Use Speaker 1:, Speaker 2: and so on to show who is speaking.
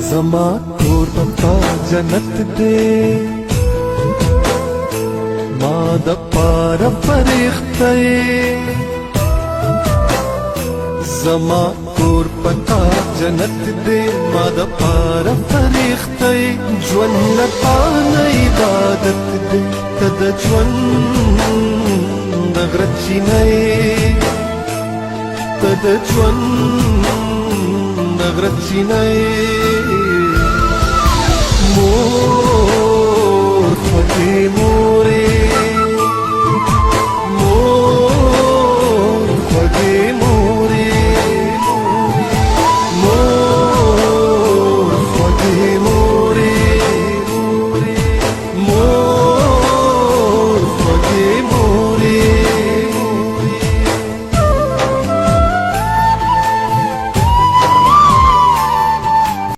Speaker 1: زما کور پتا جنت دے ما د پار فرښتې زما کور پتا جنت دے ما د پار فرښتې ژوند لتا نه عبادت دے تد ژوند د غرچینې تد ژوند د غرچینې مور خوږې مورې